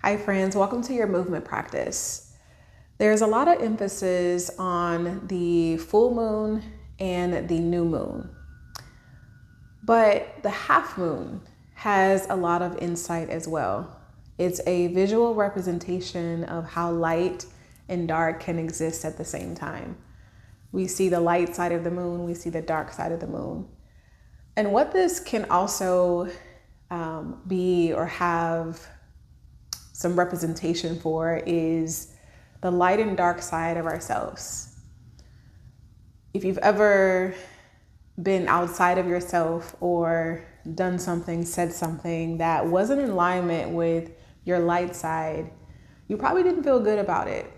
Hi friends, welcome to your movement practice. There's a lot of emphasis on the full moon and the new moon, but the half moon has a lot of insight as well. It's a visual representation of how light and dark can exist at the same time. We see the light side of the moon, we see the dark side of the moon. And what this can also be or have some representation for is the light and dark side of ourselves. If you've ever been outside of yourself or done something, said something that wasn't in alignment with your light side, you probably didn't feel good about it.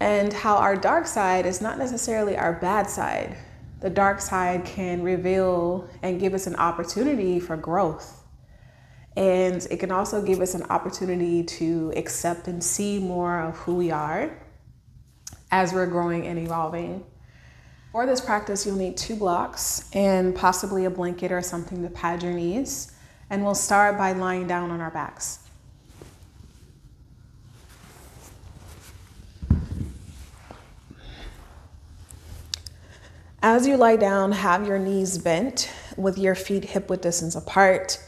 And how our dark side is not necessarily our bad side. The dark side can reveal and give us an opportunity for growth. And it can also give us an opportunity to accept and see more of who we are as we're growing and evolving. For this practice, you'll need 2 blocks and possibly a blanket or something to pad your knees. And we'll start by lying down on our backs. As you lie down, have your knees bent with your feet hip-width distance apart.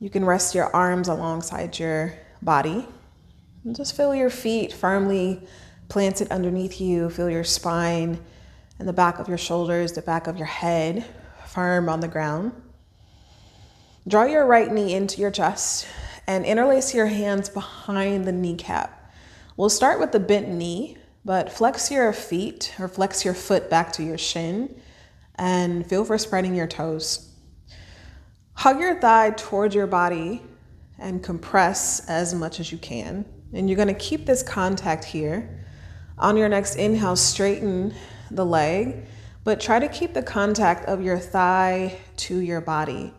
You can rest your arms alongside your body. And just feel your feet firmly planted underneath you. Feel your spine and the back of your shoulders, the back of your head, firm on the ground. Draw your right knee into your chest and interlace your hands behind the kneecap. We'll start with the bent knee, but flex your feet or flex your foot back to your shin and feel for spreading your toes. Hug your thigh towards your body and compress as much as you can. And you're going to keep this contact here. On your next inhale, straighten the leg, but try to keep the contact of your thigh to your body.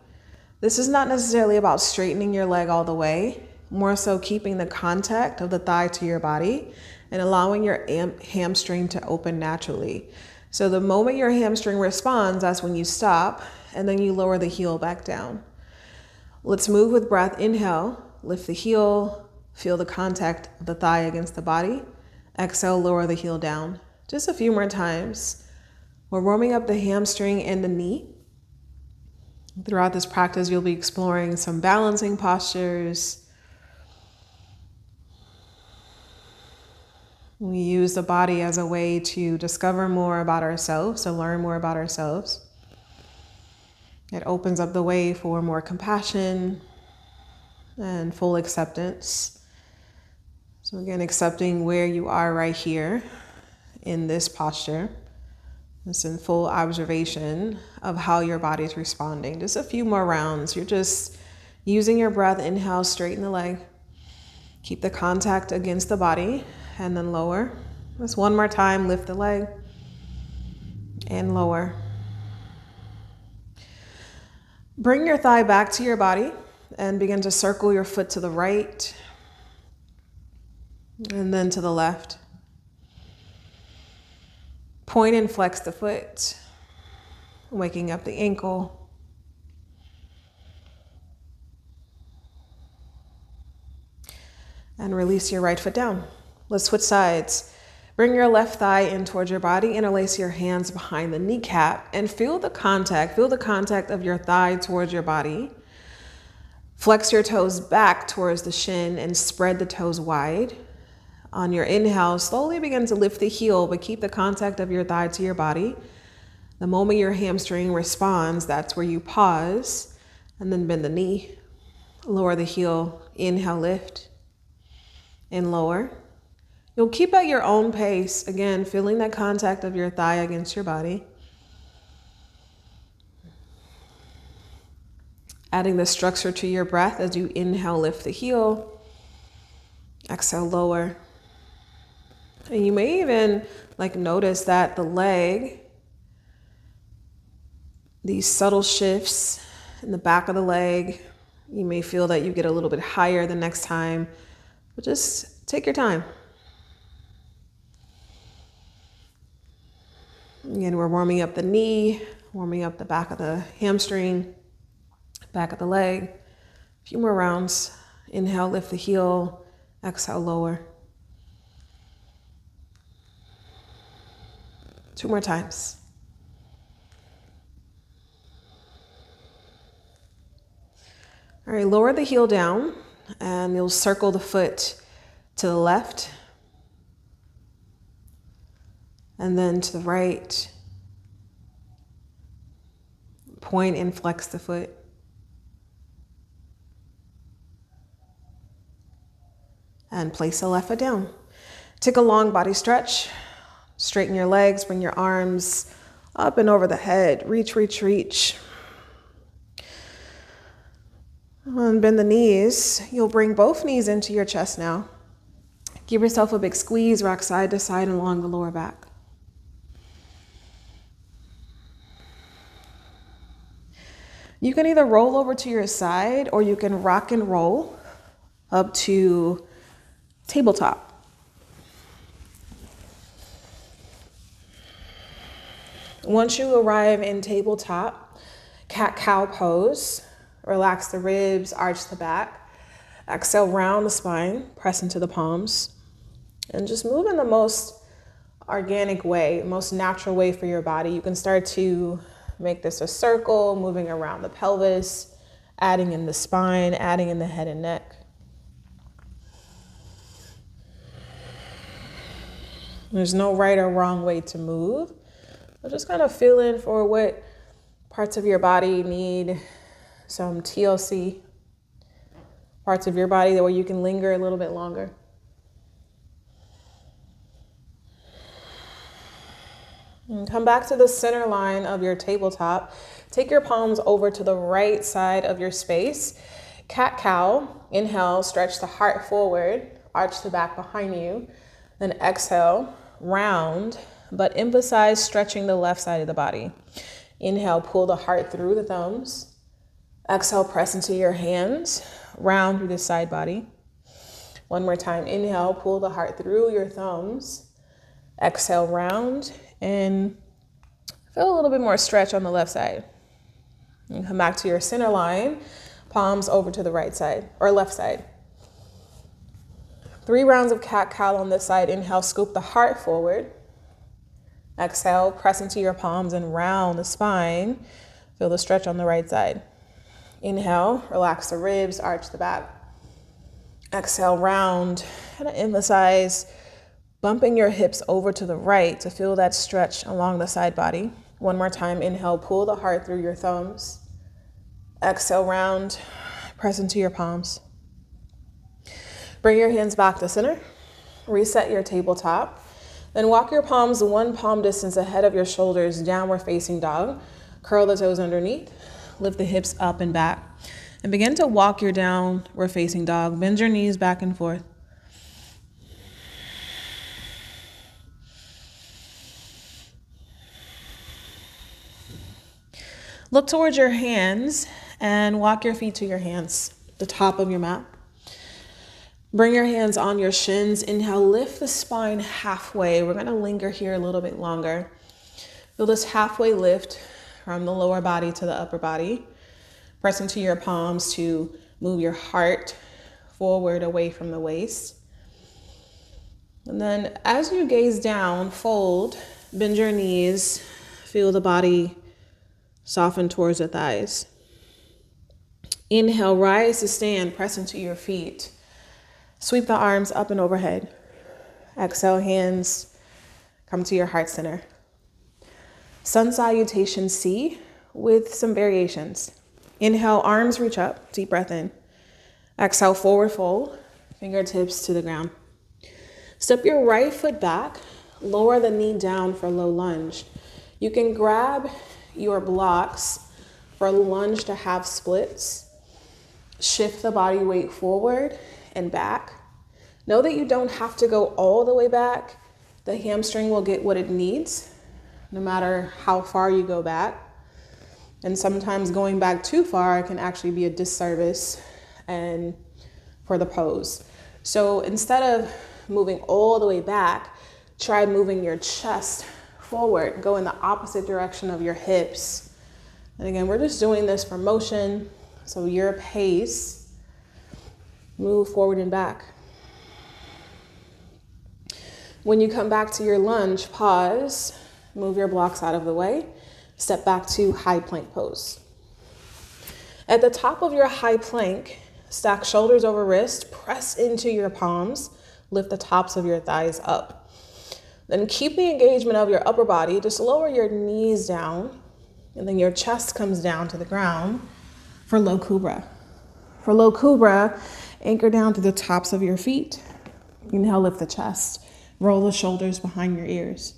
This is not necessarily about straightening your leg all the way, more so keeping the contact of the thigh to your body and allowing your hamstring to open naturally. So the moment your hamstring responds, that's when you stop, and then you lower the heel back down. Let's move with breath. Inhale, lift the heel, feel the contact of the thigh against the body. Exhale, lower the heel down. Just a few more times. We're warming up the hamstring and the knee. Throughout this practice, you'll be exploring some balancing postures. We use the body as a way to discover more about ourselves, to learn more about ourselves. It opens up the way for more compassion and full acceptance. So again, accepting where you are right here in this posture. It's in full observation of how your body is responding. Just a few more rounds. You're just using your breath. Inhale, straighten the leg. Keep the contact against the body and then lower. Just one more time, lift the leg and lower. Bring your thigh back to your body and begin to circle your foot to the right and then to the left. Point and flex the foot, waking up the ankle. And release your right foot down. Let's switch sides. Bring your left thigh in towards your body, interlace your hands behind the kneecap, and feel the contact of your thigh towards your body. Flex your toes back towards the shin and spread the toes wide. On your inhale, slowly begin to lift the heel, but keep the contact of your thigh to your body. The moment your hamstring responds, that's where you pause, and then bend the knee. Lower the heel, inhale, lift, and lower. You'll keep at your own pace, again, feeling that contact of your thigh against your body. Adding the structure to your breath as you inhale, lift the heel. Exhale, lower. And you may even notice that the leg, these subtle shifts in the back of the leg, you may feel that you get a little bit higher the next time, but just take your time. Again, we're warming up the knee, warming up the back of the hamstring, back of the leg. A few more rounds. Inhale, lift the heel. Exhale, lower. 2 more times. All right, lower the heel down and you'll circle the foot to the left and then to the right. Point and flex the foot. And place the left foot down. Take a long body stretch. Straighten your legs, bring your arms up and over the head. Reach, reach, reach. And bend the knees. You'll bring both knees into your chest now. Give yourself a big squeeze, rock side to side along the lower back. You can either roll over to your side or you can rock and roll up to tabletop. Once you arrive in tabletop, cat-cow pose, relax the ribs, arch the back. Exhale, round the spine, press into the palms, and just move in the most organic way, most natural way for your body. You can start to make this a circle, moving around the pelvis, adding in the spine, adding in the head and neck. There's no right or wrong way to move. But just kind of feel in for what parts of your body need some TLC, parts of your body where you can linger a little bit longer. And come back to the center line of your tabletop. Take your palms over to the right side of your space. Cat-cow. Inhale, stretch the heart forward, arch the back behind you. Then exhale, round, but emphasize stretching the left side of the body. Inhale, pull the heart through the thumbs. Exhale, press into your hands, round through the side body. One more time. Inhale, pull the heart through your thumbs. Exhale, round, and feel a little bit more stretch on the left side. And come back to your center line, palms over to the right side or left side. 3 rounds of cat-cow on this side. Inhale, scoop the heart forward. Exhale, press into your palms and round the spine. Feel the stretch on the right side. Inhale, relax the ribs, arch the back. Exhale, round, and emphasize bumping your hips over to the right to feel that stretch along the side body. One more time. Inhale, pull the heart through your thumbs. Exhale, round, press into your palms. Bring your hands back to center. Reset your tabletop. Then walk your palms 1 palm distance ahead of your shoulders, downward facing dog. Curl the toes underneath. Lift the hips up and back. And begin to walk your downward facing dog. Bend your knees back and forth. Look towards your hands and walk your feet to your hands, the top of your mat. Bring your hands on your shins. Inhale, lift the spine halfway. We're going to linger here a little bit longer. Feel this halfway lift from the lower body to the upper body. Press into your palms to move your heart forward away from the waist. And then as you gaze down, fold, bend your knees, feel the body soften towards the thighs. Inhale, rise to stand, press into your feet. Sweep the arms up and overhead. Exhale, hands come to your heart center. Sun salutation C with some variations. Inhale, arms reach up, deep breath in. Exhale, forward fold, fingertips to the ground. Step your right foot back, lower the knee down for low lunge. You can grab your blocks for lunge to half splits. Shift the body weight forward and back. Know that you don't have to go all the way back. The hamstring will get what it needs, no matter how far you go back. And sometimes going back too far can actually be a disservice and for the pose. So instead of moving all the way back, try moving your chest forward. Go in the opposite direction of your hips. And again, we're just doing this for motion, so your pace. Move forward and back. When you come back to your lunge, pause, move your blocks out of the way, step back to high plank pose. At the top of your high plank, stack shoulders over wrist, press into your palms, lift the tops of your thighs up. Then keep the engagement of your upper body, just lower your knees down, and then your chest comes down to the ground for low cobra. For low cobra, anchor down to the tops of your feet. Inhale, lift the chest. Roll the shoulders behind your ears.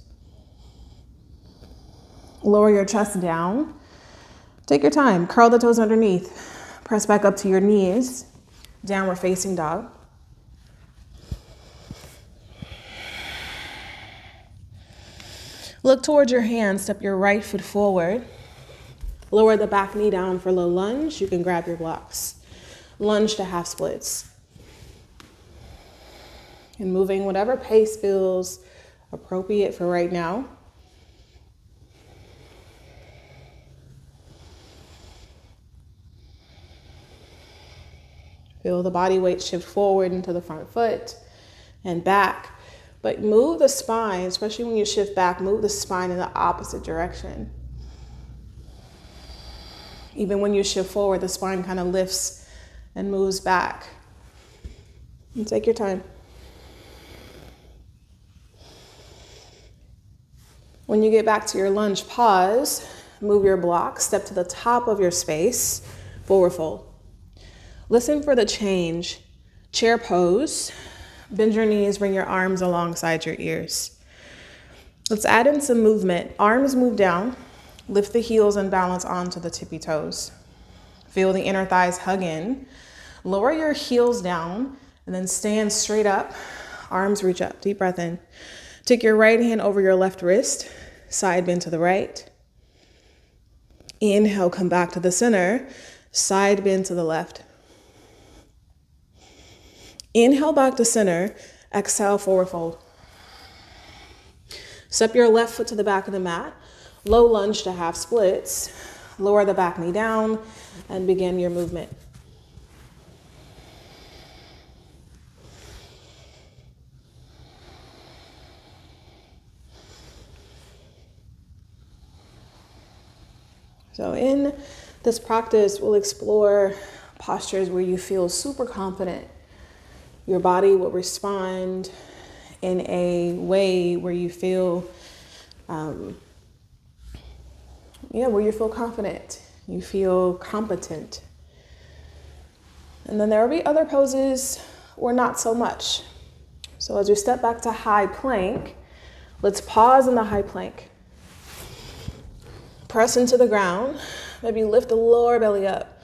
Lower your chest down. Take your time. Curl the toes underneath. Press back up to your knees. Downward facing dog. Look towards your hands. Step your right foot forward. Lower the back knee down for low lunge. You can grab your blocks. Lunge to half splits. And moving whatever pace feels appropriate for right now. Feel the body weight shift forward into the front foot and back. But move the spine, especially when you shift back, move the spine in the opposite direction. Even when you shift forward, the spine kind of lifts and moves back. And take your time. When you get back to your lunge, pause, move your block, step to the top of your space, forward fold. Listen for the change. Chair pose, bend your knees, bring your arms alongside your ears. Let's add in some movement. Arms move down, lift the heels and balance onto the tippy toes. Feel the inner thighs hug in. Lower your heels down and then stand straight up. Arms reach up, deep breath in. Take your right hand over your left wrist, side bend to the right. Inhale, come back to the center, side bend to the left. Inhale back to center, exhale, forward fold. Step your left foot to the back of the mat, low lunge to half splits, lower the back knee down, and begin your movement. So in this practice, we'll explore postures where you feel super confident. Your body will respond in a way where you feel, where you feel confident, you feel competent. And then there will be other poses where not so much. So as you step back to high plank, let's pause in the high plank. Press into the ground, maybe lift the lower belly up.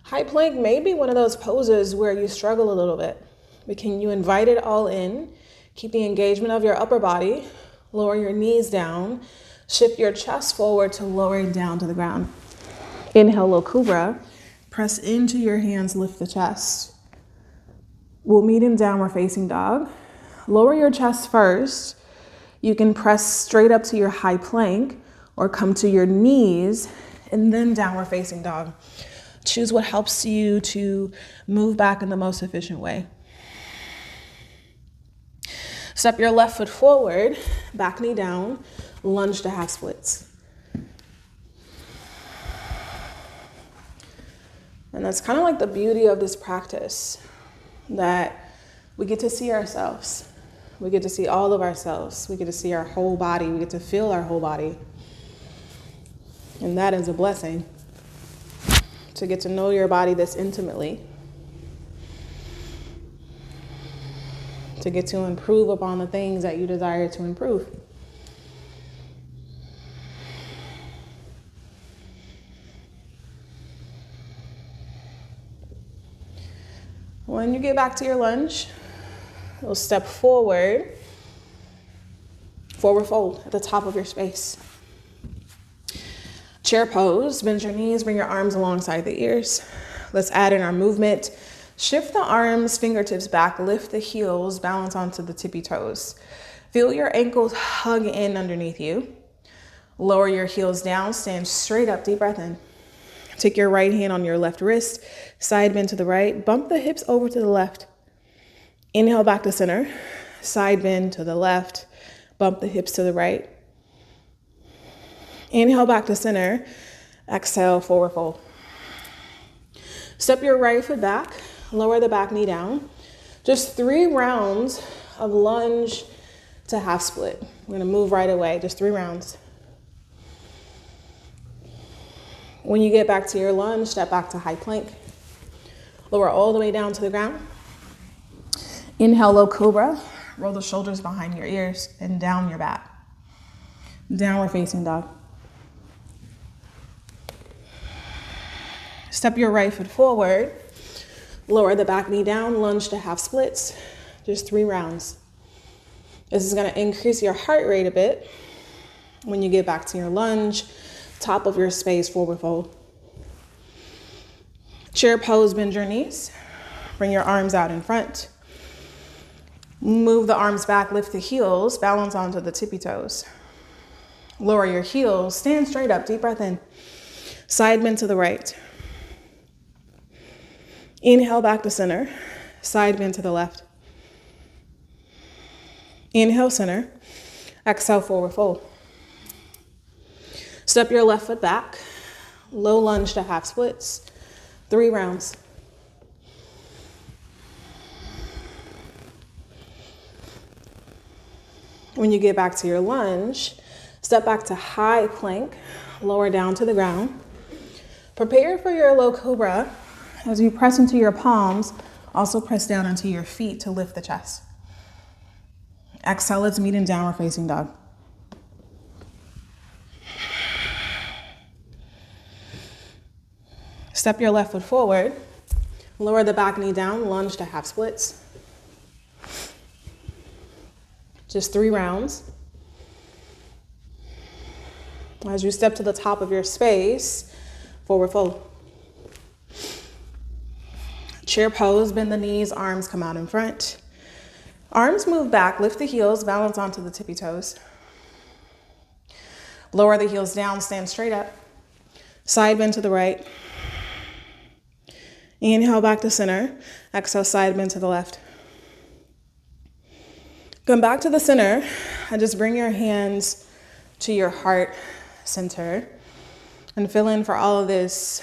High plank may be one of those poses where you struggle a little bit, but can you invite it all in? Keep the engagement of your upper body, lower your knees down, shift your chest forward to lowering down to the ground. Inhale, low cobra, press into your hands, lift the chest. We'll meet in downward facing dog. Lower your chest first. You can press straight up to your high plank, or come to your knees and then downward facing dog. Choose what helps you to move back in the most efficient way. Step your left foot forward, back knee down, lunge to half splits. And that's kind of like the beauty of this practice, that we get to see ourselves. We get to see all of ourselves. We get to see our whole body. We get to feel our whole body. And that is a blessing, to get to know your body this intimately, to get to improve upon the things that you desire to improve. When you get back to your lunge, you'll step forward, forward fold at the top of your space. Chair pose, bend your knees, bring your arms alongside the ears. Let's add in our movement. Shift the arms, fingertips back, lift the heels, balance onto the tippy toes. Feel your ankles hug in underneath you. Lower your heels down, stand straight up, deep breath in. Take your right hand on your left wrist, side bend to the right, bump the hips over to the left. Inhale back to center, side bend to the left, bump the hips to the right. Inhale back to center, exhale, forward fold. Step your right foot back, lower the back knee down. Just 3 rounds of lunge to half split. We're gonna move right away, just 3 rounds. When you get back to your lunge, step back to high plank. Lower all the way down to the ground. Inhale, low cobra. Roll the shoulders behind your ears and down your back. Downward facing dog. Step your right foot forward. Lower the back knee down, lunge to half splits. Just 3 rounds. This is gonna increase your heart rate a bit. When you get back to your lunge, top of your space, forward fold. Chair pose, bend your knees. Bring your arms out in front. Move the arms back, lift the heels, balance onto the tippy toes. Lower your heels, stand straight up, deep breath in. Side bend to the right. Inhale back to center, side bend to the left. Inhale, center. Exhale, forward fold. Step your left foot back, low lunge to half splits, 3 rounds. When you get back to your lunge, step back to high plank, lower down to the ground. Prepare for your low cobra. As you press into your palms, also press down into your feet to lift the chest. Exhale, let's meet in downward facing dog. Step your left foot forward. Lower the back knee down, lunge to half splits. Just 3 rounds. As you step to the top of your space, forward fold. Chair pose, bend the knees, arms come out in front. Arms move back, lift the heels, balance onto the tippy toes. Lower the heels down, stand straight up. Side bend to the right. Inhale back to center. Exhale, side bend to the left. Come back to the center and just bring your hands to your heart center and fill in for all of this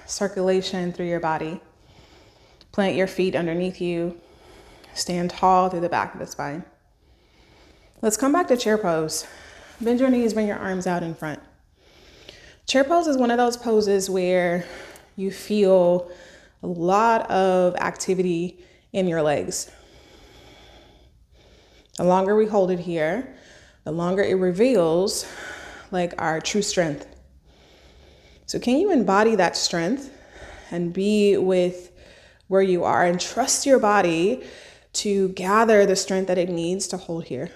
circulation through your body. Plant your feet underneath you. Stand tall through the back of the spine. Let's come back to chair pose. Bend your knees, bring your arms out in front. Chair pose is one of those poses where you feel a lot of activity in your legs. The longer we hold it here, the longer it reveals like our true strength. So can you embody that strength and be with where you are and trust your body to gather the strength that it needs to hold here?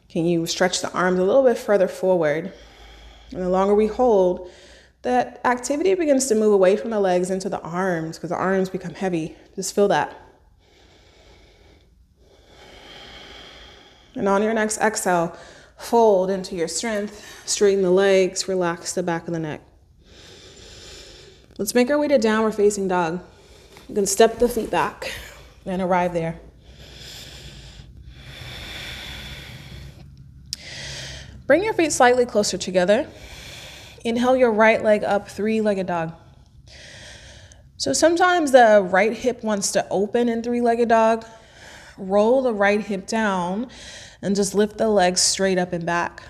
Can you stretch the arms a little bit further forward? And the longer we hold, that activity begins to move away from the legs into the arms because the arms become heavy. Just feel that. And on your next exhale, fold into your strength, straighten the legs, relax the back of the neck. Let's make our way to downward facing dog. You can step the feet back and arrive there. Bring your feet slightly closer together. Inhale your right leg up, 3-legged dog. So sometimes the right hip wants to open in 3-legged dog. Roll the right hip down and just lift the legs straight up and back.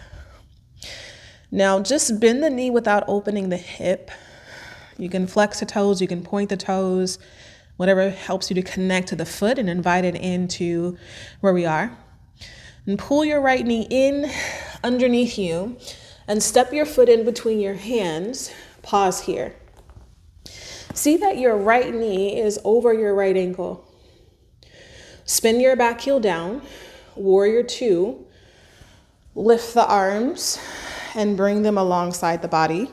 Now just bend the knee without opening the hip. You can flex the toes, you can point the toes, whatever helps you to connect to the foot and invite it into where we are. And pull your right knee in underneath you and step your foot in between your hands. Pause here. See that your right knee is over your right ankle. Spin your back heel down, warrior 2. Lift the arms and bring them alongside the body.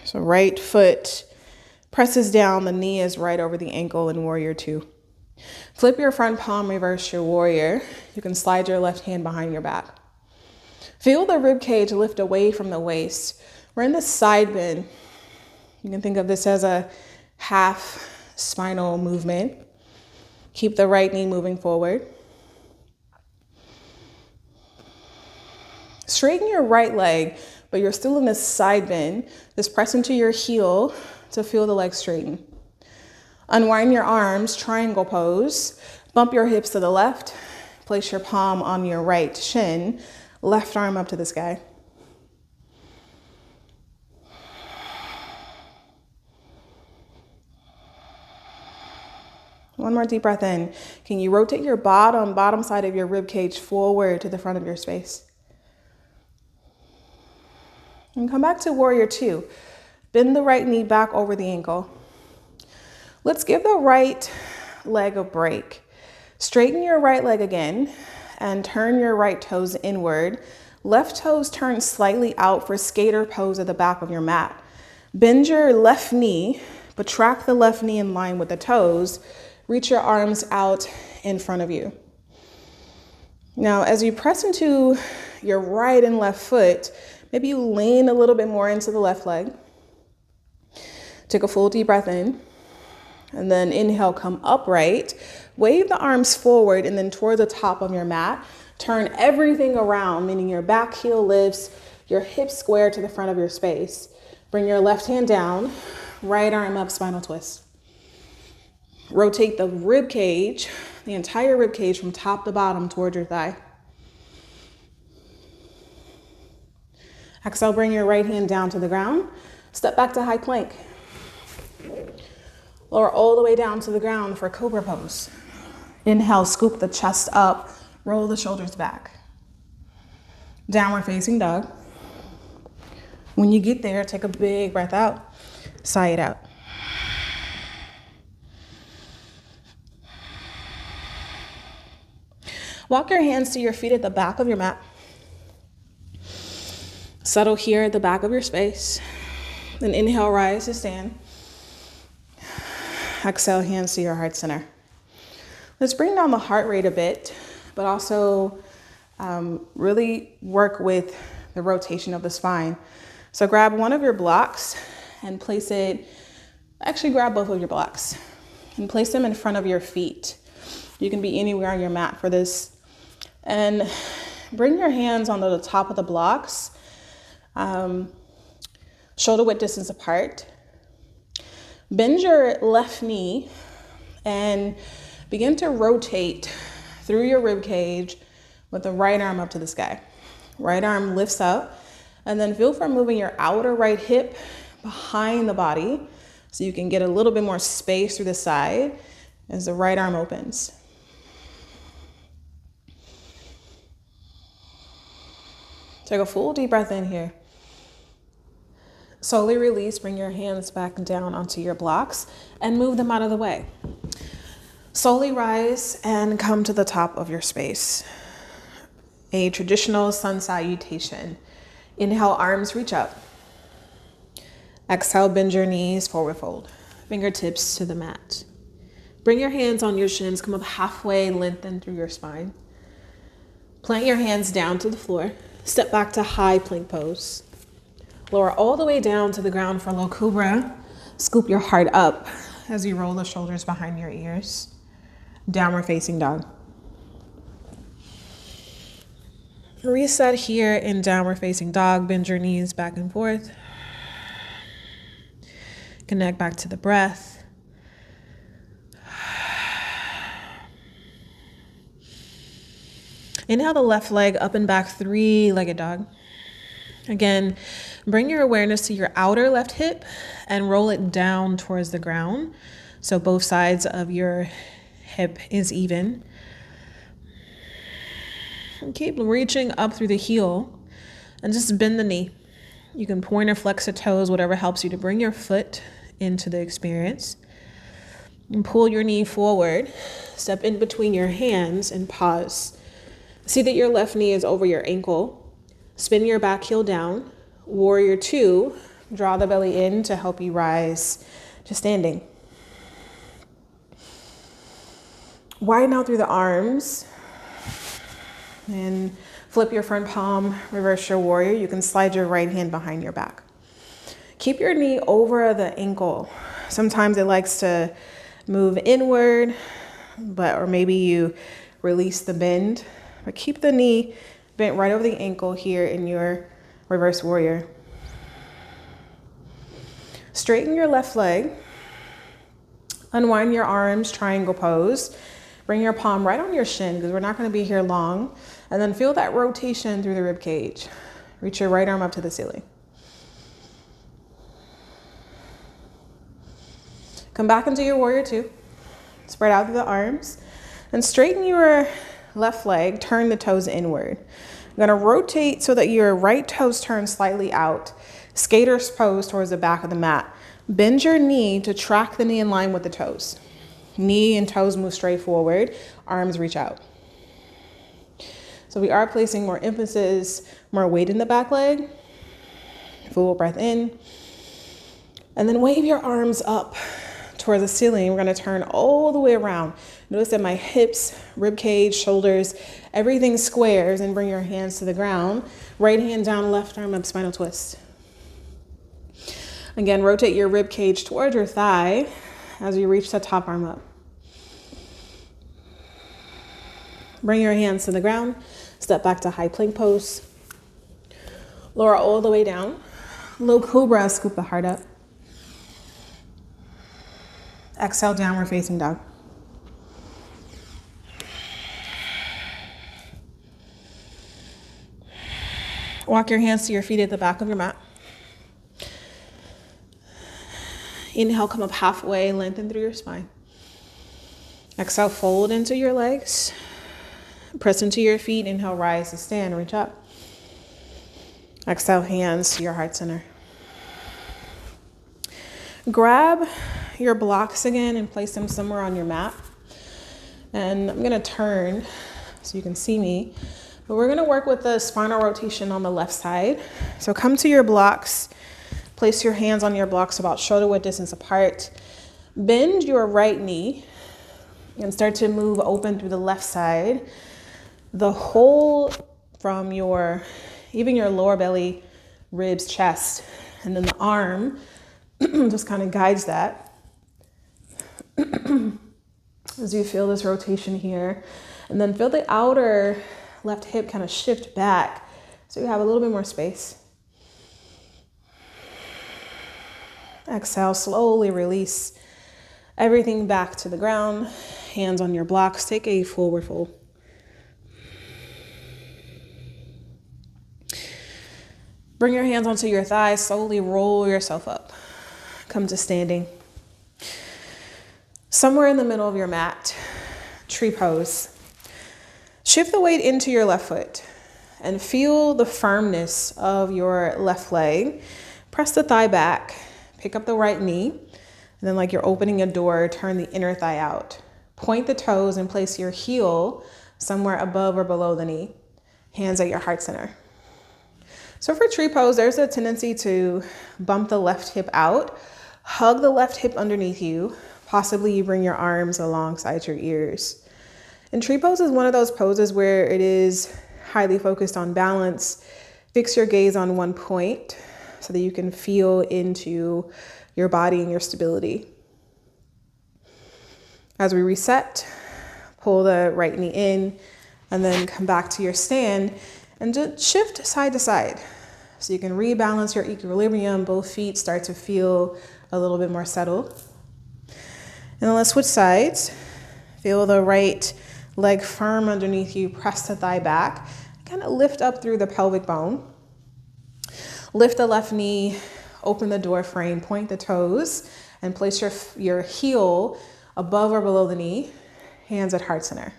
So right foot presses down, the knee is right over the ankle in warrior 2. Flip your front palm, reverse your warrior. You can slide your left hand behind your back. Feel the rib cage lift away from the waist. We're in the side bend. You can think of this as a half spinal movement. Keep the right knee moving forward. Straighten your right leg, but you're still in this side bend. Just press into your heel to feel the leg straighten. Unwind your arms, triangle pose. Bump your hips to the left. Place your palm on your right shin. Left arm up to the sky. One more deep breath in. Can you rotate your bottom side of your rib cage forward to the front of your space? And come back to warrior two. Bend the right knee back over the ankle. Let's give the right leg a break. Straighten your right leg again and turn your right toes inward. Left toes turn slightly out for skater pose at the back of your mat. Bend your left knee, but track the left knee in line with the toes. Reach your arms out in front of you. Now, as you press into your right and left foot, maybe you lean a little bit more into the left leg. Take a full deep breath in, and then inhale, come upright. Wave the arms forward and then toward the top of your mat. Turn everything around, meaning your back heel lifts, your hips square to the front of your space. Bring your left hand down, right arm up, spinal twist. Rotate the rib cage, the entire rib cage from top to bottom toward your thigh. Exhale, bring your right hand down to the ground. Step back to high plank. Lower all the way down to the ground for cobra pose. Inhale, scoop the chest up, roll the shoulders back. Downward facing dog. When you get there, take a big breath out, sigh it out. Walk your hands to your feet at the back of your mat. Settle here at the back of your space. Then inhale, rise to stand. Exhale, hands to your heart center. Let's bring down the heart rate a bit, but also really work with the rotation of the spine. So grab one of your blocks and place it, actually grab both of your blocks and place them in front of your feet. You can be anywhere on your mat for this. And bring your hands on the top of the blocks, shoulder width distance apart. Bend your left knee and begin to rotate through your rib cage with the right arm up to the sky. Right arm lifts up, and then feel for moving your outer right hip behind the body so you can get a little bit more space through the side as the right arm opens. Take a full deep breath in here. Slowly release, bring your hands back down onto your blocks and move them out of the way. Slowly rise and come to the top of your space. A traditional sun salutation. Inhale, arms reach up. Exhale, bend your knees, forward fold. Fingertips to the mat. Bring your hands on your shins, come up halfway, lengthen through your spine. Plant your hands down to the floor. Step back to high plank pose. Lower all the way down to the ground for low cobra. Scoop your heart up as you roll the shoulders behind your ears. Downward facing dog. Reset here in downward facing dog. Bend your knees back and forth. Connect back to the breath. Inhale the left leg up and back, three-legged dog. Again, bring your awareness to your outer left hip and roll it down towards the ground. So both sides of your hip is even. And keep reaching up through the heel and just bend the knee. You can point or flex the toes, whatever helps you to bring your foot into the experience. And pull your knee forward, step in between your hands and pause. See that your left knee is over your ankle. Spin your back heel down. Warrior two, draw the belly in to help you rise to standing. Widen out through the arms and Flip your front palm, reverse your warrior. You can slide your right hand behind your back. Keep your knee over the ankle. Sometimes it likes to move inward, or maybe you release the bend, but keep the knee bent right over the ankle here in your reverse warrior. Straighten your left leg. Unwind your arms, triangle pose. Bring your palm right on your shin because we're not going to be here long. And then feel that rotation through the rib cage. Reach your right arm up to the ceiling. Come back into your warrior two. Spread out through the arms. And straighten your left leg, turn the toes inward. You're going to rotate so that your right toes turn slightly out. Skater's pose towards the back of the mat. Bend your knee to track the knee in line with the toes. Knee and toes move straight forward. Arms reach out. So we are placing more emphasis, more weight in the back leg. Full breath in. And then wave your arms up towards the ceiling. We're going to turn all the way around. Notice that my hips, rib cage, shoulders, everything squares, and bring your hands to the ground. Right hand down, left arm up, spinal twist. Again, rotate your rib cage towards your thigh as you reach the top arm up. Bring your hands to the ground. Step back to high plank pose. Lower all the way down. Low cobra, scoop the heart up. Exhale, downward facing dog. Walk your hands to your feet at the back of your mat. Inhale, come up halfway, lengthen through your spine. Exhale, fold into your legs. Press into your feet. Inhale, rise to stand, reach up. Exhale, hands to your heart center. Grab your blocks again and place them somewhere on your mat. And I'm gonna turn so you can see me. But we're gonna work with the spinal rotation on the left side. So come to your blocks. Place your hands on your blocks about shoulder width distance apart. Bend your right knee and start to move open through the left side. The whole from even your lower belly, ribs, chest, and then the arm just kind of guides that. As you feel this rotation here. And then feel the outer left hip kind of shift back so you have a little bit more space. Exhale, slowly release everything back to the ground. Hands on your blocks. Take a forward fold. Bring your hands onto your thighs. Slowly roll yourself up. Come to standing. Somewhere in the middle of your mat, tree pose. Shift the weight into your left foot and feel the firmness of your left leg. Press the thigh back. Pick up the right knee, and then like you're opening a door, turn the inner thigh out. Point the toes and place your heel somewhere above or below the knee. Hands at your heart center. So for tree pose, there's a tendency to bump the left hip out, hug the left hip underneath you. Possibly you bring your arms alongside your ears. And tree pose is one of those poses where it is highly focused on balance. Fix your gaze on one point so that you can feel into your body and your stability. As we reset, pull the right knee in and then come back to your stand and just shift side to side. So you can rebalance your equilibrium. Both feet start to feel a little bit more settled. And then let's switch sides. Feel the right leg firm underneath you. Press the thigh back. Kind of lift up through the pelvic bone. Lift the left knee, open the door frame, point the toes, and place your heel above or below the knee, hands at heart center.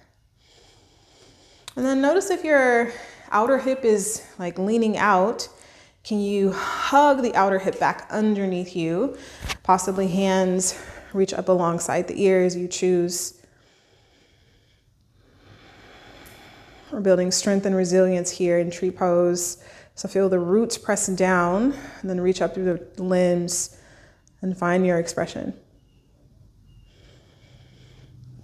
And then notice if your outer hip is like leaning out, can you hug the outer hip back underneath you? Possibly hands reach up alongside the ears, you choose. We're building strength and resilience here in tree pose. So feel the roots press down and then reach up through the limbs and find your expression.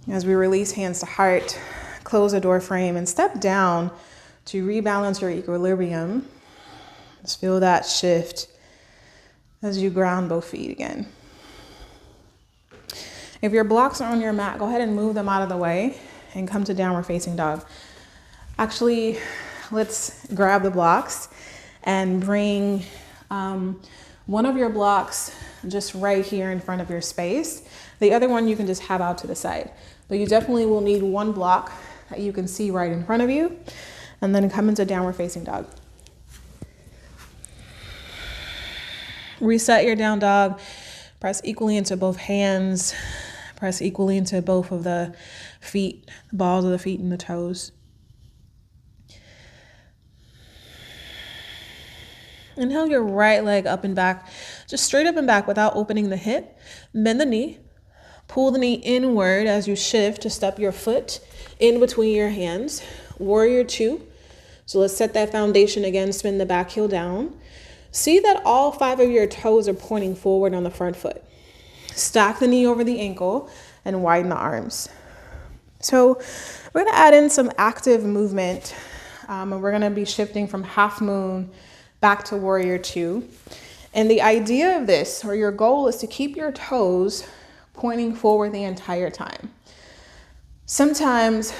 As we release hands to heart, close the door frame and step down to rebalance your equilibrium. Just feel that shift as you ground both feet again. If your blocks are on your mat, go ahead and move them out of the way and come to downward facing dog. Actually, let's grab the blocks and bring one of your blocks just right here in front of your space. The other one you can just have out to the side. But you definitely will need one block that you can see right in front of you, and then come into downward facing dog. Reset your down dog. Press equally into both hands. Press equally into both of the feet, the balls of the feet and the toes. Inhale your right leg up and back, just straight up and back without opening the hip. Bend the knee. Pull the knee inward as you shift to step your foot in between your hands. Warrior two. So let's set that foundation again. Spin the back heel down. See that all 5 of your toes are pointing forward on the front foot. Stack the knee over the ankle and widen the arms. So we're going to add in some active movement. And we're going to be shifting from half moon back to warrior two. And the idea of this, or your goal, is to keep your toes pointing forward the entire time. Sometimes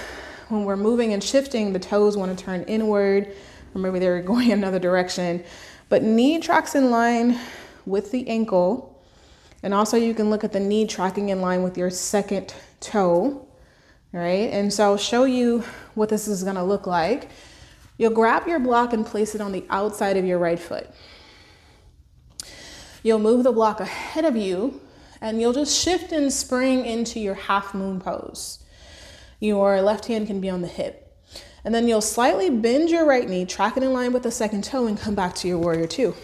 when we're moving and shifting, the toes want to turn inward, or maybe they're going another direction. But knee tracks in line with the ankle. And also you can look at the knee tracking in line with your second toe, right? And so I'll show you what this is going to look like. You'll grab your block and place it on the outside of your right foot. You'll move the block ahead of you, and you'll just shift and spring into your half moon pose. Your left hand can be on the hip. And then you'll slightly bend your right knee, track it in line with the second toe, and come back to your warrior two.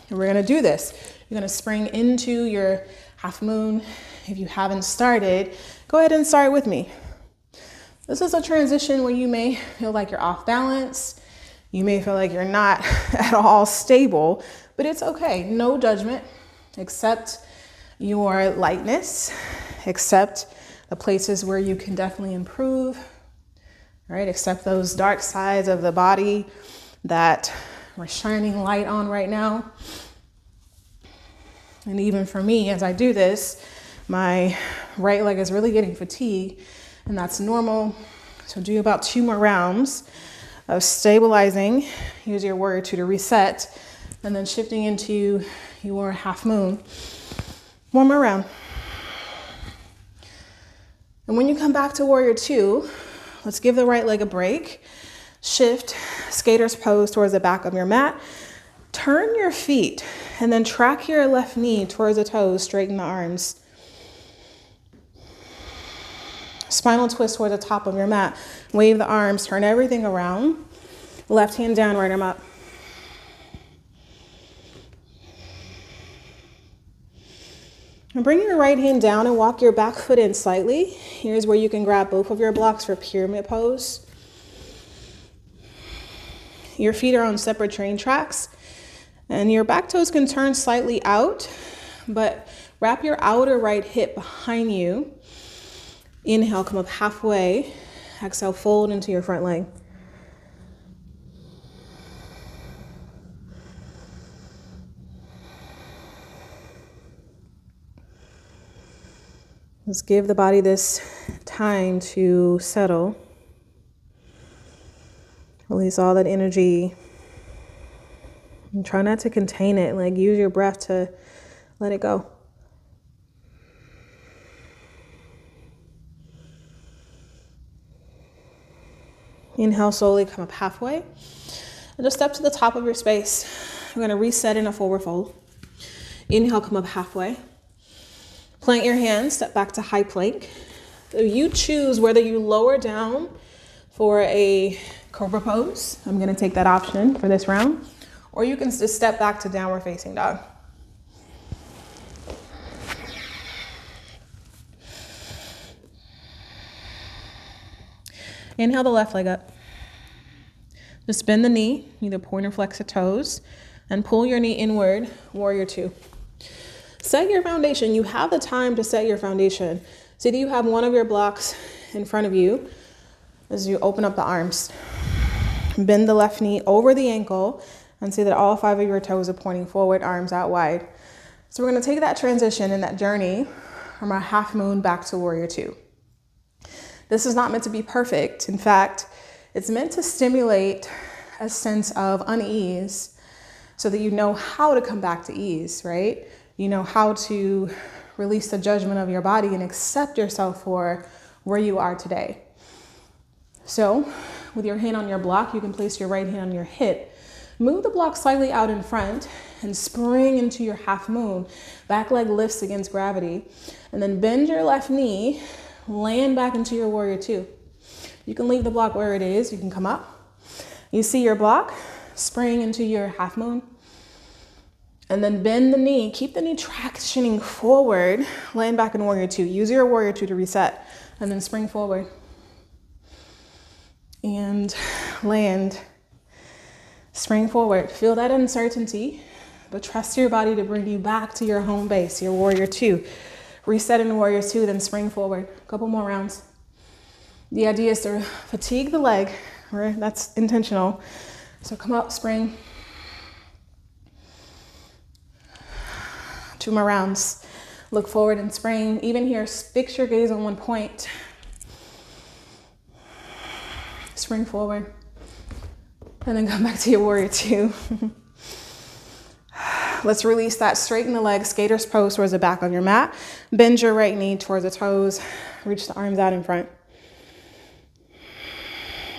And we're gonna do this. You're gonna spring into your half moon. If you haven't started, go ahead and start with me. This is a transition where you may feel like you're off balance. You may feel like you're not at all stable, but it's okay. No judgment. Accept your lightness. Accept the places where you can definitely improve. All right, accept those dark sides of the body that we're shining light on right now. And even for me, as I do this, my right leg is really getting fatigued, and that's normal. So do about 2 more rounds of stabilizing. Use your warrior two to reset, and then shifting into your half moon. 1 more round. And when you come back to warrior two, let's give the right leg a break. Shift, skater's pose towards the back of your mat. Turn your feet and then track your left knee towards the toes, straighten the arms. Spinal twist towards the top of your mat. Wave the arms, turn everything around. Left hand down, right arm up. And bring your right hand down and walk your back foot in slightly. Here's where you can grab both of your blocks for pyramid pose. Your feet are on separate train tracks, and your back toes can turn slightly out, but wrap your outer right hip behind you. Inhale, come up halfway. Exhale, fold into your front leg. Let's give the body this time to settle. Release all that energy. And try not to contain it. Like, use your breath to let it go. Inhale, slowly come up halfway. And just step to the top of your space. We're going to reset in a forward fold. Inhale, come up halfway. Plant your hands, step back to high plank. So you choose whether you lower down for a cobra pose. I'm going to take that option for this round. Or you can just step back to downward facing dog. Inhale the left leg up. Just bend the knee, either point or flex the toes, and pull your knee inward, warrior two. Set your foundation. You have the time to set your foundation. See that you have one of your blocks in front of you as you open up the arms. Bend the left knee over the ankle and see that all 5 of your toes are pointing forward, arms out wide. So we're going to take that transition and that journey from our half moon back to warrior two. This is not meant to be perfect. In fact, it's meant to stimulate a sense of unease so that you know how to come back to ease, right? You know how to release the judgment of your body and accept yourself for where you are today. So with your hand on your block, you can place your right hand on your hip. Move the block slightly out in front and spring into your half moon. Back leg lifts against gravity. And then bend your left knee, land back into your warrior two. You can leave the block where it is. You can come up. You see your block, spring into your half moon. And then bend the knee. Keep the knee tractioning forward. Land back in warrior two. Use your warrior two to reset. And then spring forward. And land. Spring forward. Feel that uncertainty, but trust your body to bring you back to your home base, your warrior two. Reset in warrior two, then spring forward. A couple more rounds. The idea is to fatigue the leg, right? That's intentional. So come up, spring. 2 more rounds. Look forward and spring. Even here, fix your gaze on one point. Spring forward. And then come back to your warrior two. Let's release that. Straighten the legs, skater's pose towards the back of your mat. Bend your right knee towards the toes. Reach the arms out in front.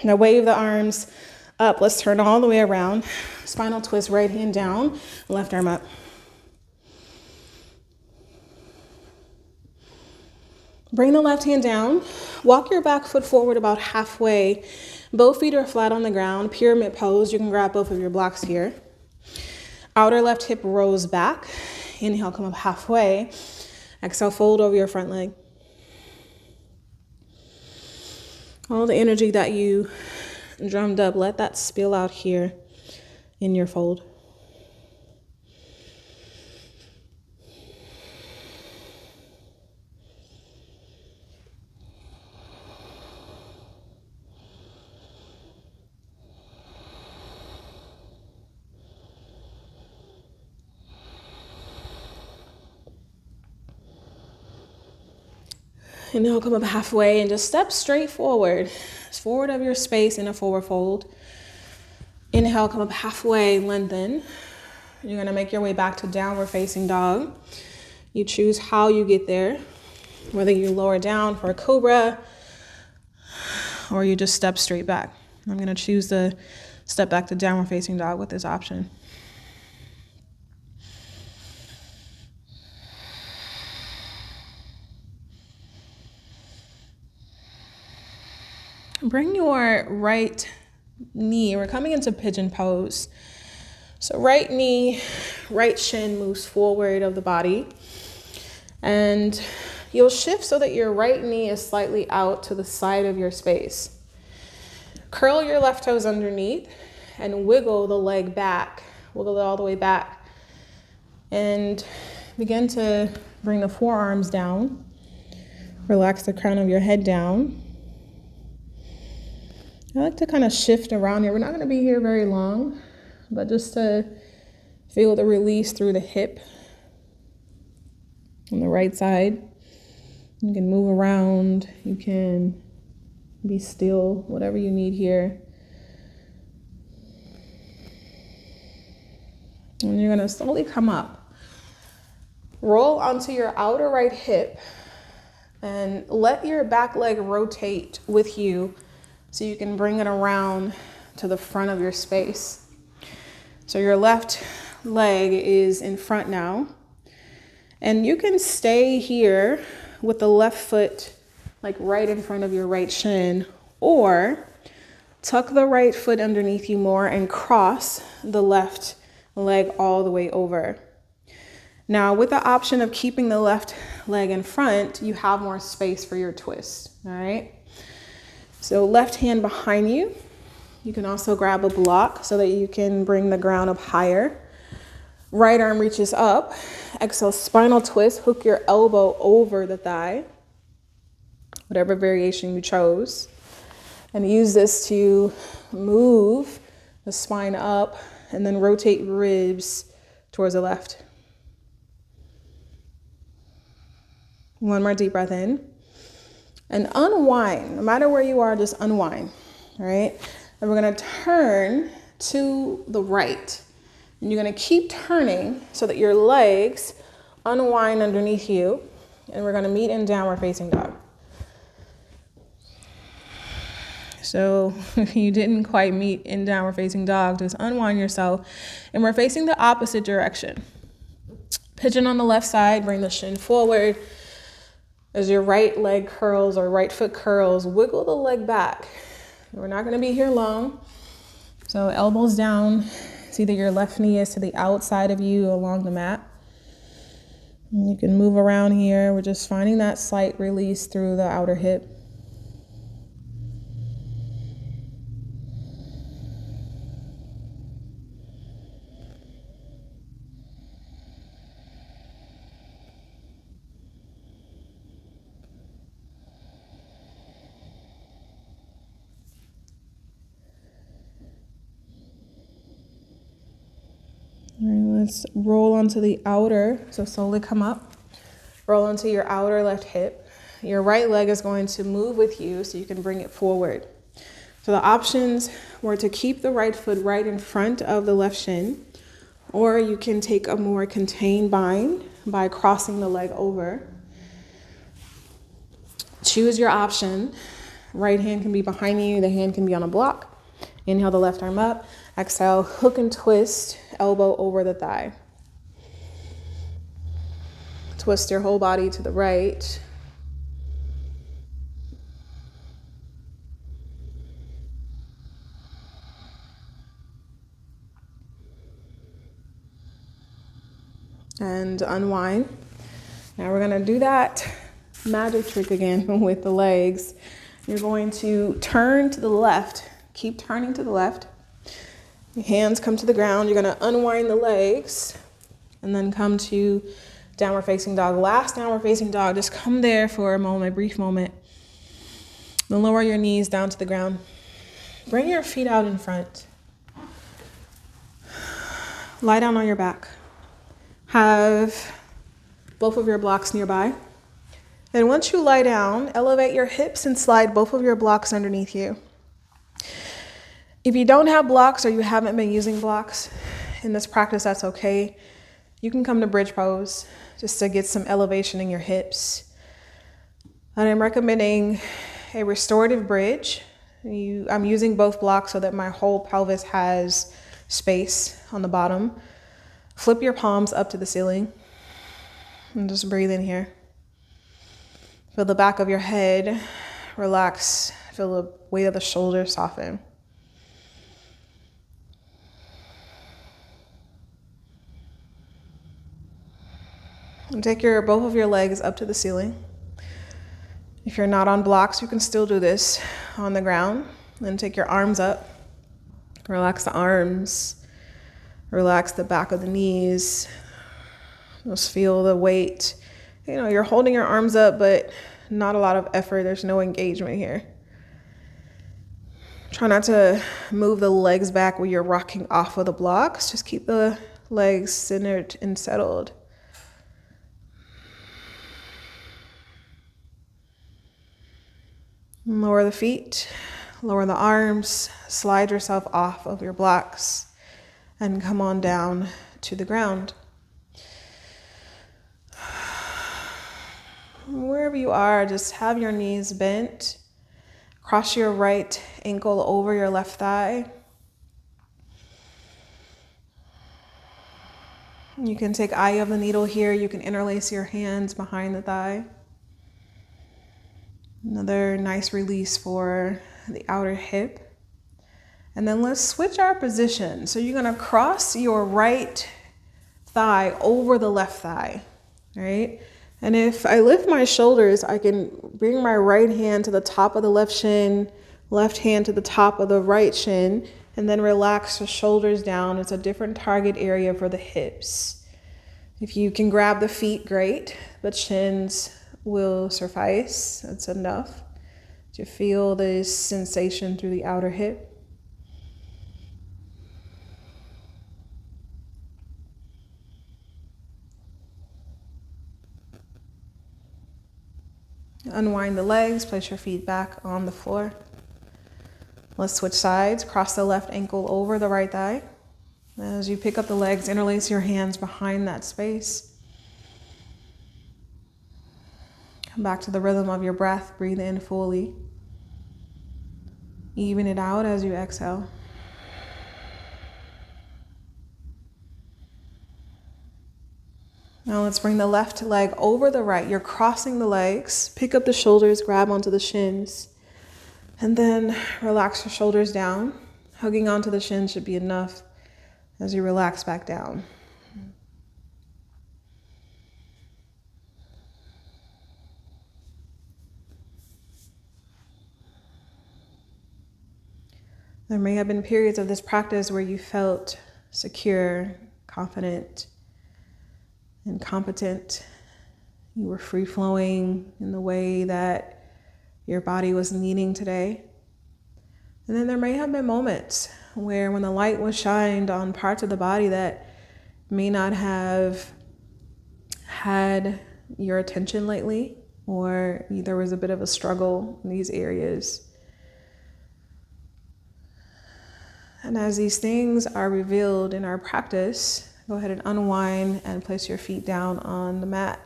Now wave the arms up. Let's turn all the way around. Spinal twist, right hand down, left arm up. Bring the left hand down. Walk your back foot forward about halfway. Both feet are flat on the ground. Pyramid pose. You can grab both of your blocks here. Outer left hip rolls back. Inhale, come up halfway. Exhale, fold over your front leg. All the energy that you drummed up, let that spill out here in your fold. Inhale, come up halfway and just step straight forward. Forward of your space in a forward fold. Inhale, come up halfway, lengthen. You're gonna make your way back to downward facing dog. You choose how you get there, whether you lower down for a cobra or you just step straight back. I'm gonna choose to step back to downward facing dog with this option. Bring your right knee, we're coming into pigeon pose. So right knee, right shin moves forward of the body. And you'll shift so that your right knee is slightly out to the side of your space. Curl your left toes underneath and wiggle the leg back. Wiggle it all the way back. And begin to bring the forearms down. Relax the crown of your head down. I like to kind of shift around here. We're not going to be here very long, but just to feel the release through the hip on the right side. You can move around. You can be still, whatever you need here. And you're going to slowly come up. Roll onto your outer right hip and let your back leg rotate with you so you can bring it around to the front of your space. So your left leg is in front now. And you can stay here with the left foot like right in front of your right shin, or tuck the right foot underneath you more and cross the left leg all the way over. Now, with the option of keeping the left leg in front, you have more space for your twist, all right? So left hand behind you. You can also grab a block so that you can bring the ground up higher. Right arm reaches up. Exhale, spinal twist. Hook your elbow over the thigh. Whatever variation you chose. And use this to move the spine up and then rotate ribs towards the left. One more deep breath in. And unwind. No matter where you are, just unwind. All right? And we're going to turn to the right. And you're going to keep turning so that your legs unwind underneath you. And we're going to meet in downward facing dog. So if you didn't quite meet in downward facing dog, just unwind yourself. And we're facing the opposite direction. Pigeon on the left side, bring the shin forward. As your right leg curls or right foot curls, wiggle the leg back. We're not going to be here long. So elbows down. See that your left knee is to the outside of you along the mat. And you can move around here. We're just finding that slight release through the outer hip. All right, let's roll onto the outer. So slowly come up. Roll onto your outer left hip. Your right leg is going to move with you so you can bring it forward. So the options were to keep the right foot right in front of the left shin, or you can take a more contained bind by crossing the leg over. Choose your option. Right hand can be behind you, the hand can be on a block. Inhale the left arm up. Exhale, hook and twist, elbow over the thigh. Twist your whole body to the right. And unwind. Now we're gonna do that magic trick again with the legs. You're going to turn to the left. Keep turning to the left. Your hands come to the ground. You're gonna unwind the legs and then come to downward facing dog. Last downward facing dog, just come there for a moment, a brief moment. Then lower your knees down to the ground. Bring your feet out in front. Lie down on your back. Have both of your blocks nearby. Then once you lie down, elevate your hips and slide both of your blocks underneath you. If you don't have blocks or you haven't been using blocks in this practice, that's okay. You can come to bridge pose just to get some elevation in your hips. And I'm recommending a restorative bridge. I'm using both blocks so that my whole pelvis has space on the bottom. Flip your palms up to the ceiling and just breathe in here. Feel the back of your head relax. Feel the weight of the shoulders soften. And take both of your legs up to the ceiling. If you're not on blocks, you can still do this on the ground. Then take your arms up. Relax the arms. Relax the back of the knees. Just feel the weight. You're holding your arms up, but not a lot of effort. There's no engagement here. Try not to move the legs back when you're rocking off of the blocks. Just keep the legs centered and settled. Lower the feet, lower the arms, slide yourself off of your blocks, and come on down to the ground. Wherever you are, just have your knees bent. Cross your right ankle over your left thigh. You can take eye of the needle here. You can interlace your hands behind the thigh. Another nice release for the outer hip. And then let's switch our position. So you're gonna cross your right thigh over the left thigh, right? And if I lift my shoulders, I can bring my right hand to the top of the left shin, left hand to the top of the right shin, and then relax the shoulders down. It's a different target area for the hips. If you can grab the feet, great, but shins will suffice. That's enough. to feel this sensation through the outer hip. Unwind the legs, place your feet back on the floor. Let's switch sides. Cross the left ankle over the right thigh. As you pick up the legs, interlace your hands behind that space. Come back to the rhythm of your breath. Breathe in fully. Even it out as you exhale. Now let's bring the left leg over the right. You're crossing the legs. Pick up the shoulders, grab onto the shins. And then relax your shoulders down. Hugging onto the shins should be enough as you relax back down. There may have been periods of this practice where you felt secure, confident, and competent. You were free-flowing in the way that your body was needing today. And then there may have been moments where when the light was shined on parts of the body that may not have had your attention lately, or there was a bit of a struggle in these areas. And as these things are revealed in our practice, go ahead and unwind and place your feet down on the mat.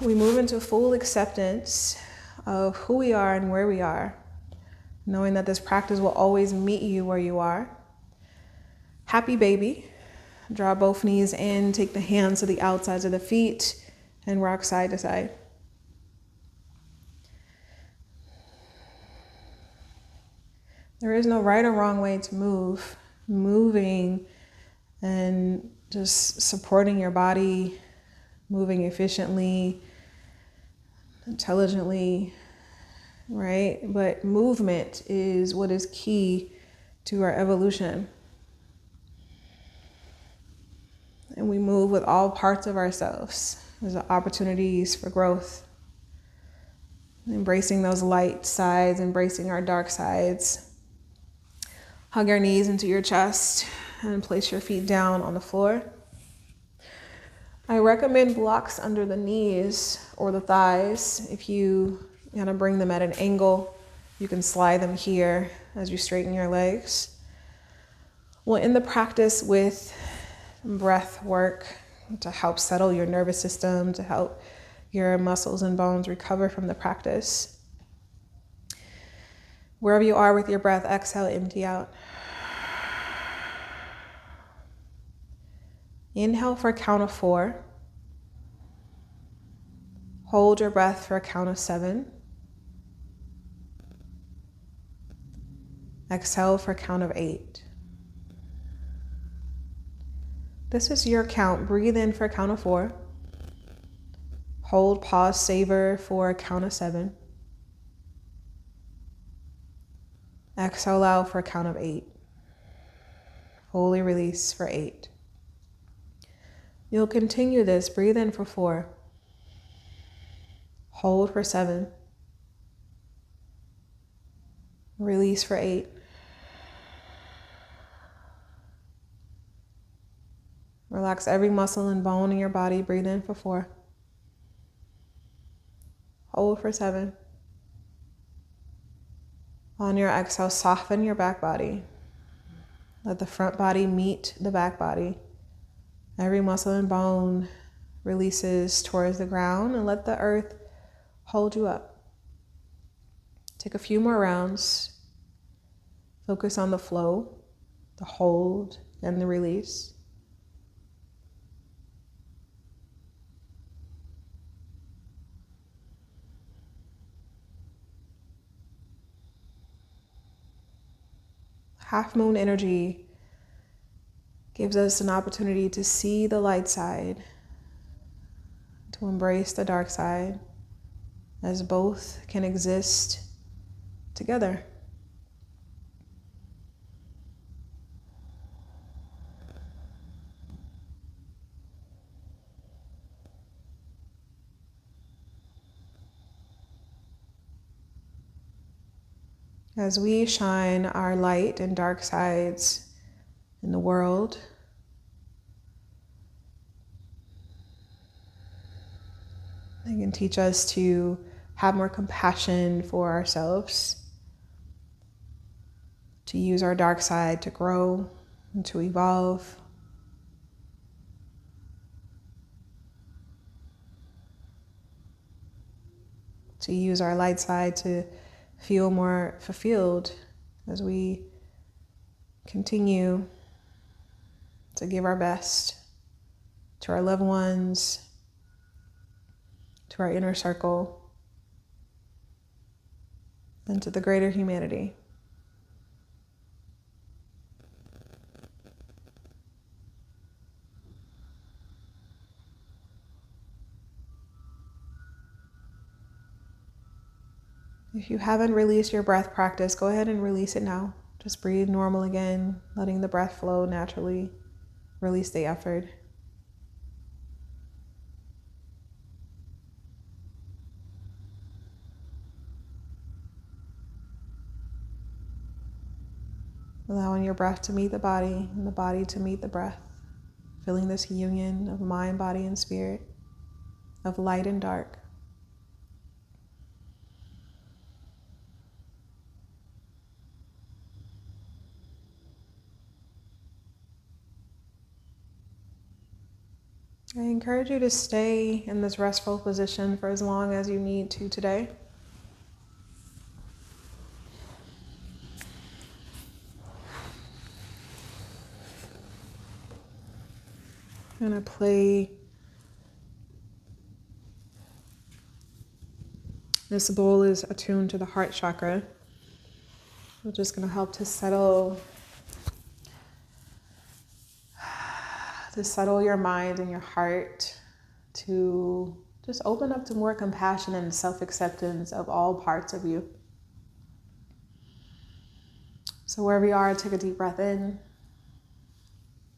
We move into full acceptance of who we are and where we are, knowing that this practice will always meet you where you are. Happy baby. Draw both knees in, take the hands to the outsides of the feet, and rock side to side. There is no right or wrong way to move. Moving and just supporting your body, moving efficiently, intelligently, right? But movement is what is key to our evolution. And we move with all parts of ourselves. There's opportunities for growth. Embracing those light sides, embracing our dark sides. Hug your knees into your chest and place your feet down on the floor. I recommend blocks under the knees or the thighs. If you want to bring them at an angle, you can slide them here as you straighten your legs. We'll end the practice with breath work to help settle your nervous system, to help your muscles and bones recover from the practice. Wherever you are with your breath, exhale, empty out. Inhale for a count of 4. Hold your breath for a count of 7. Exhale for a count of 8. This is your count. Breathe in for a count of 4. Hold, pause, savor for a count of 7. Exhale out for a count of 8. Fully release for 8. You'll continue this. Breathe in for 4. Hold for 7. Release for 8. Relax every muscle and bone in your body. Breathe in for 4. Hold for 7. On your exhale, soften your back body. Let the front body meet the back body. Every muscle and bone releases towards the ground, and let the earth hold you up. Take a few more rounds. Focus on the flow, the hold, and the release. Half moon energy gives us an opportunity to see the light side, to embrace the dark side, as both can exist together. As we shine our light and dark sides in the world, they can teach us to have more compassion for ourselves, to use our dark side to grow and to evolve. To use our light side to feel more fulfilled as we continue to give our best to our loved ones, to our inner circle, and to the greater humanity. If you haven't released your breath practice, go ahead and release it now. Just breathe normal again, letting the breath flow naturally. Release the effort. Allowing your breath to meet the body and the body to meet the breath. Feeling this union of mind, body, and spirit, of light and dark. I encourage you to stay in this restful position for as long as you need to today. I'm going to play this bowl is attuned to the heart chakra. We're just going to help to settle your mind and your heart, to just open up to more compassion and self-acceptance of all parts of you. So wherever you are, take a deep breath in.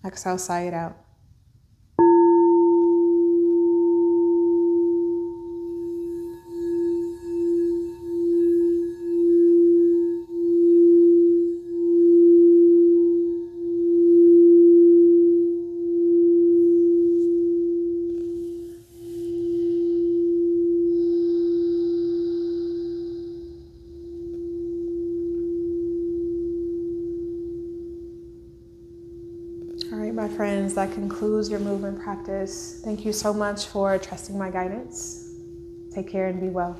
Exhale, sigh it out. All right, my friends, that concludes your movement practice. Thank you so much for trusting my guidance. Take care and be well.